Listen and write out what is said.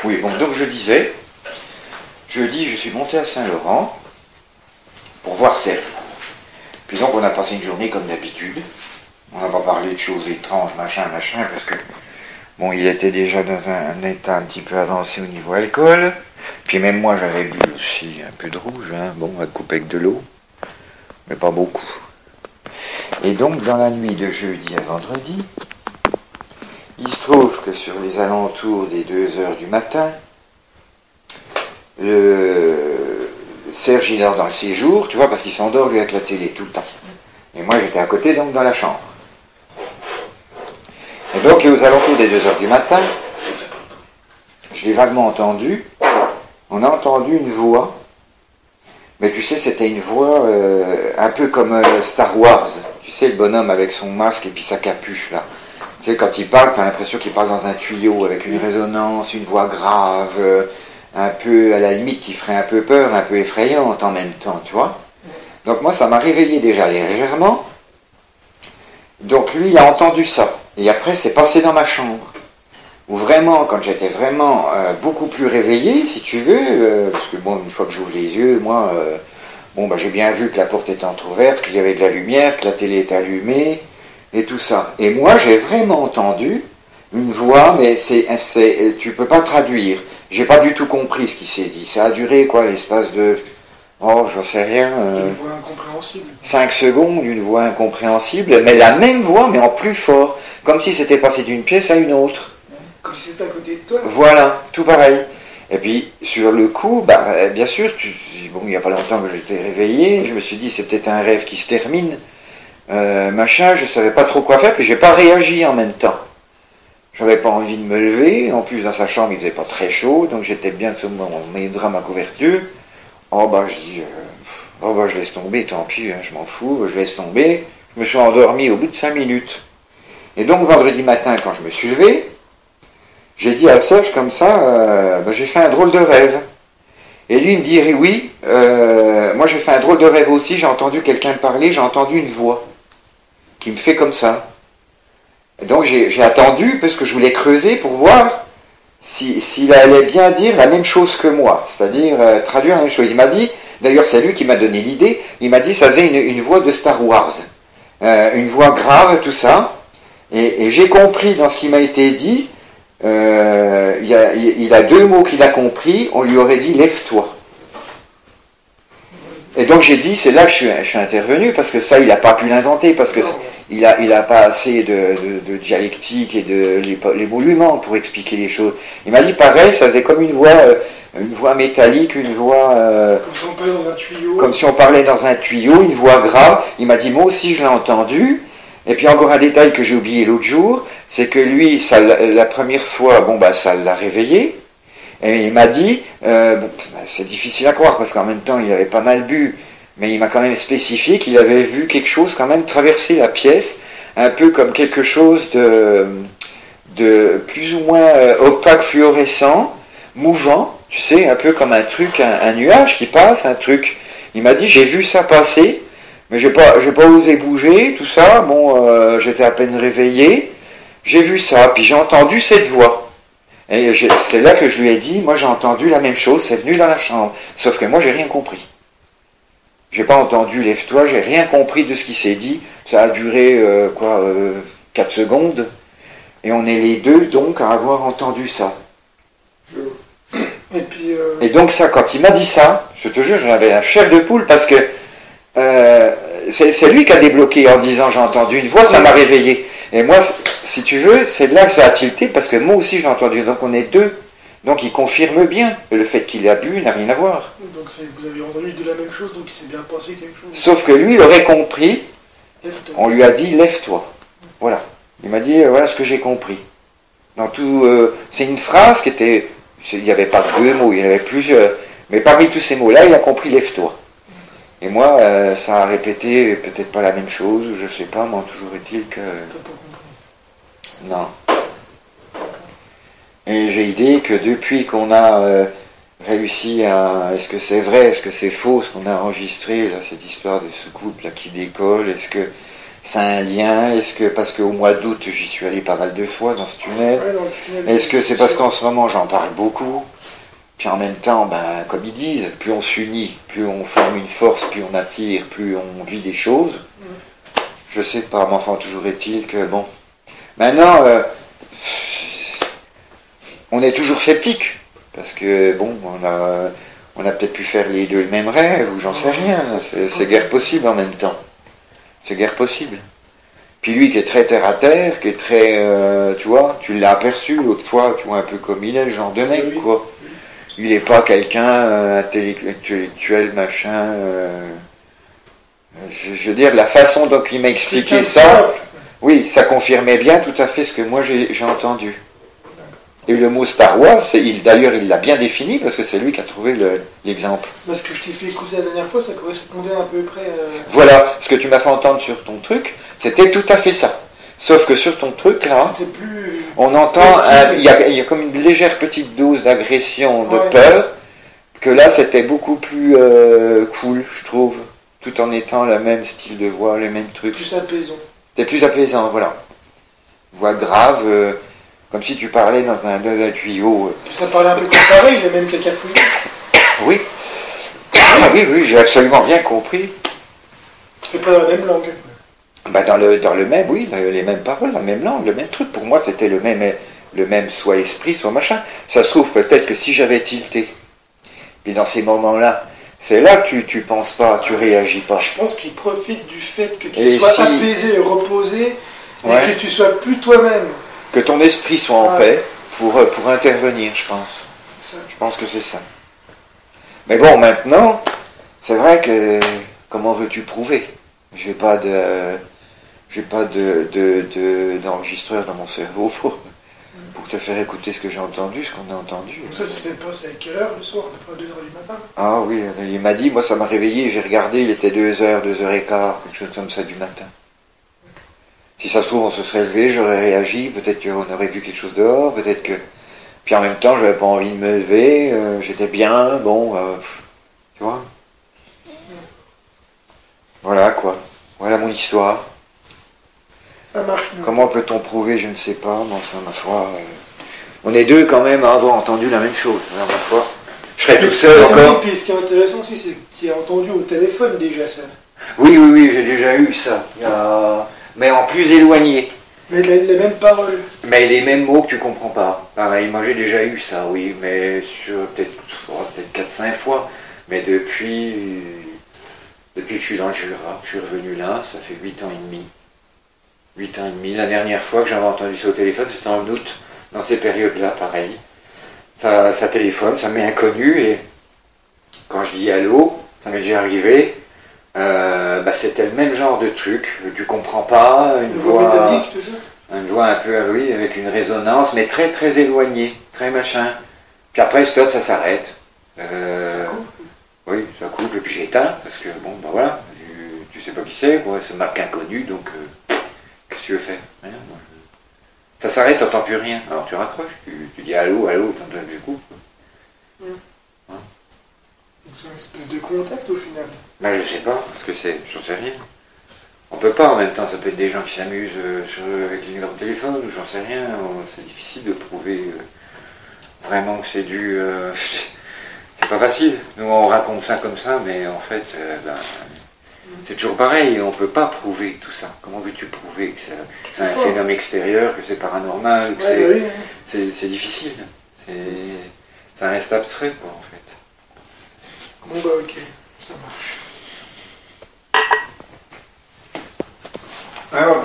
Oui, bon, donc je disais, jeudi, je suis monté à Saint-Laurent pour voir Serge. Puis donc on a passé une journée comme d'habitude. On n'a pas parlé de choses étranges, machin, parce que, bon, il était déjà dans un état un petit peu avancé au niveau alcool. Puis même moi, j'avais bu aussi un peu de rouge, hein, bon, à couper avec de l'eau, mais pas beaucoup. Et donc, dans la nuit de jeudi à vendredi, il se trouve que sur les alentours des 2h du matin, Serge il dort dans le séjour, tu vois, parce qu'il s'endort lui avec la télé tout le temps. Et moi j'étais à côté, donc dans la chambre. Et donc aux alentours des 2h du matin, je l'ai vaguement entendu, on a entendu une voix, mais tu sais c'était une voix un peu comme Star Wars, tu sais le bonhomme avec son masque et puis sa capuche là. Tu sais quand il parle, tu as l'impression qu'il parle dans un tuyau avec une résonance, une voix grave, un peu à la limite qui ferait un peu peur, un peu effrayante en même temps, tu vois. Donc moi ça m'a réveillé déjà légèrement. Donc lui il a entendu ça. Et après c'est passé dans ma chambre. Où vraiment, quand j'étais vraiment beaucoup plus réveillé, si tu veux, parce que bon, une fois que j'ouvre les yeux, moi, j'ai bien vu que la porte était entrouverte, qu'il y avait de la lumière, que la télé était allumée, et tout ça. Et moi j'ai vraiment entendu une voix, mais tu peux pas traduire. J'ai pas du tout compris ce qui s'est dit. Ça a duré quoi, l'espace de... Oh, j'en sais rien. Une voix incompréhensible. 5 secondes, une voix incompréhensible, mais la même voix, mais en plus fort. Comme si c'était passé d'une pièce à une autre. Comme si c'était à côté de toi. Voilà, tout pareil. Et puis, sur le coup, bien sûr, il n'y a pas longtemps que j'étais réveillé, je me suis dit, c'est peut-être un rêve qui se termine. Je savais pas trop quoi faire, puis j'ai pas réagi en même temps. J'avais pas envie de me lever, en plus dans sa chambre il faisait pas très chaud, donc j'étais bien sur mes draps, ma couverture. Je dis, je laisse tomber, tant pis, hein, je m'en fous, je laisse tomber. Je me suis endormi au bout de 5 minutes. Et donc vendredi matin, quand je me suis levé, j'ai dit à Serge comme ça, j'ai fait un drôle de rêve. Et lui il me dit, oui, moi j'ai fait un drôle de rêve aussi, j'ai entendu quelqu'un parler, j'ai entendu une voix qui me fait comme ça. Et donc j'ai attendu parce que je voulais creuser pour voir s'il allait bien dire la même chose que moi, c'est-à-dire traduire la même chose. Il m'a dit, d'ailleurs c'est lui qui m'a donné l'idée, il m'a dit ça faisait une voix de Star Wars, une voix grave, tout ça, et j'ai compris dans ce qui m'a été dit, il a 2 mots qu'il a compris, on lui aurait dit lève-toi. Et donc j'ai dit, c'est là que je suis intervenu, parce que ça il n'a pas pu l'inventer, parce que il a pas assez de dialectique et les mots lui manquent pour expliquer les choses. Il m'a dit pareil, ça faisait comme une voix métallique, une voix... comme si on parlait dans un tuyau. Comme si on parlait dans un tuyau, une voix grave. Il m'a dit, moi aussi je l'ai entendu. Et puis encore un détail que j'ai oublié l'autre jour, c'est que lui, la première fois, ça l'a réveillé. Et il m'a dit, c'est difficile à croire parce qu'en même temps il avait pas mal bu, mais il m'a quand même spécifié qu'il avait vu quelque chose quand même traverser la pièce, un peu comme quelque chose de plus ou moins opaque, fluorescent, mouvant, tu sais, un peu comme un truc, un nuage qui passe, un truc. Il m'a dit, j'ai vu ça passer, mais j'ai pas osé bouger, tout ça, j'étais à peine réveillé, j'ai vu ça, puis j'ai entendu cette voix. Et c'est là que je lui ai dit, moi j'ai entendu la même chose, c'est venu dans la chambre. Sauf que moi j'ai rien compris. J'ai pas entendu lève-toi, j'ai rien compris de ce qui s'est dit. Ça a duré 4 secondes. Et on est les deux donc à avoir entendu ça. Et puis et donc ça, quand il m'a dit ça, je te jure, j'en avais la chair de poule parce que c'est lui qui a débloqué en disant j'ai entendu une voix, ça m'a réveillé. Et moi, si tu veux, c'est de là que ça a tilté, parce que moi aussi je l'ai entendu, donc on est 2. Donc il confirme bien le fait qu'il a bu n'a rien à voir. Donc vous avez entendu de la même chose, donc il s'est bien passé quelque chose. Sauf que lui, il aurait compris, Lève-toi. On lui a dit lève-toi. Voilà. Il m'a dit voilà ce que j'ai compris. Dans tout, c'est une phrase qui était, il n'y avait pas 2 mots, il y en avait plusieurs, mais parmi tous ces mots-là, il a compris lève-toi. Et moi, ça a répété peut-être pas la même chose, je sais pas, mais toujours est-il que... T'as pas compris. Non. Et j'ai idée que depuis qu'on a réussi à... Est-ce que c'est vrai, est-ce que c'est faux, ce qu'on a enregistré, là, cette histoire de ce couple là, qui décolle, est-ce que ça a un lien? Est-ce que parce qu'au mois d'août, j'y suis allé pas mal de fois dans ce tunnel? Ouais, dans le tunnel. Est-ce que c'est parce qu'en ce moment, j'en parle beaucoup? Puis en même temps, ben, comme ils disent, plus on s'unit, plus on forme une force, plus on attire, plus on vit des choses. Je sais pas, mais enfin, toujours est-il que, bon... Maintenant, on est toujours sceptique, parce que, bon, on a peut-être pu faire les deux le même rêve, ou j'en sais rien, c'est guère possible en même temps. C'est guère possible. Puis lui qui est très terre-à-terre, qui est très, tu vois, tu l'as aperçu l'autre fois, tu vois, un peu comme il est, le genre de mec, quoi. Il n'est pas quelqu'un intellectuel, machin... je veux dire, la façon dont il m'a expliqué ça, oui, ça confirmait bien tout à fait ce que moi j'ai entendu. Et le mot Star Wars, d'ailleurs, il l'a bien défini parce que c'est lui qui a trouvé l'exemple. Parce que je t'ai fait écouter la dernière fois, ça correspondait à peu près. Voilà, ce que tu m'as fait entendre sur ton truc, c'était tout à fait ça. Sauf que sur ton truc, là, plus... on entend, il y a comme une légère petite dose d'agression, de peur, que là, c'était beaucoup plus cool, je trouve, tout en étant le même style de voix, les mêmes trucs. Plus apaisant. C'était plus apaisant, voilà. Voix grave, comme si tu parlais dans un tuyau. Ça parlait un peu comme pareil, les mêmes cacafouilles. Oui. Oui, j'ai absolument bien compris. Mais pas dans la même langue. Bah dans le même, oui, les mêmes paroles, la même langue, le même truc. Pour moi, c'était le même soit esprit, soit machin. Ça se trouve peut-être que si j'avais tilté, puis dans ces moments-là, c'est là que tu penses pas, tu réagis pas. Je pense qu'il profite du fait que tu sois apaisé et reposé, et que tu sois plus toi-même. Que ton esprit soit en paix pour intervenir, je pense. Je pense que c'est ça. Mais bon, maintenant, c'est vrai que comment veux-tu prouver? J'ai pas d'enregistreur dans mon cerveau pour te faire écouter ce que j'ai entendu, ce qu'on a entendu. Donc ça, c'était pas à quelle heure le soir? À peu près 2h du matin? Ah oui, il m'a dit, moi ça m'a réveillé, j'ai regardé, il était 2h, 2h15, quelque chose comme ça du matin. Si ça se trouve, on se serait levé, j'aurais réagi, peut-être qu'on aurait vu quelque chose dehors, peut-être que... Puis en même temps, j'avais pas envie de me lever, j'étais bien, bon, tu vois. Voilà quoi, voilà mon histoire. Ça marche. Comment peut-on prouver, je ne sais pas, mais enfin, ma foi... On est deux quand même à avoir entendu la même chose, ma foi. Je serais tout seul encore. Et puis ce qui est intéressant aussi, c'est que tu as entendu au téléphone déjà ça. Oui, j'ai déjà eu ça. Mais en plus éloigné. Mais les mêmes paroles. Mais les mêmes mots que tu comprends pas. Pareil, moi j'ai déjà eu ça, oui, mais sur peut-être 4-5 fois. Mais depuis que je suis dans le Jura, je suis revenu là, ça fait 8 ans et demi. 8 ans et demi. La dernière fois que j'avais entendu ça au téléphone, c'était en août, dans ces périodes-là, pareil. Ça téléphone, ça m'est inconnu, et quand je dis allô, ça m'est déjà arrivé. C'était le même genre de truc, tu comprends pas, une voix métallique, tout ça. Une voix un peu, oui, avec une résonance, mais très très éloignée, très machin. Puis après, stop, ça s'arrête. Ça coupe. Oui, ça coupe, et puis j'éteins, parce que bon, ben voilà, tu sais pas qui c'est, quoi, c'est marque inconnu, donc qu'est-ce que tu veux faire? Rien, moi, ça s'arrête, t'entends plus rien. Alors tu raccroches, tu dis allô, t'entends du coup. C'est une espèce de contact au final. Ben je sais pas, parce que j'en sais rien. On peut pas en même temps, ça peut être des gens qui s'amusent avec les numéros de téléphone, ou j'en sais rien, c'est difficile de prouver vraiment que c'est dû... c'est pas facile, nous on raconte ça comme ça, mais en fait, c'est toujours pareil, on peut pas prouver tout ça. Comment veux-tu prouver que c'est un phénomène extérieur, que c'est paranormal, que c'est difficile, ça reste abstrait quoi en fait. Bon bah ok, ça marche. Alors,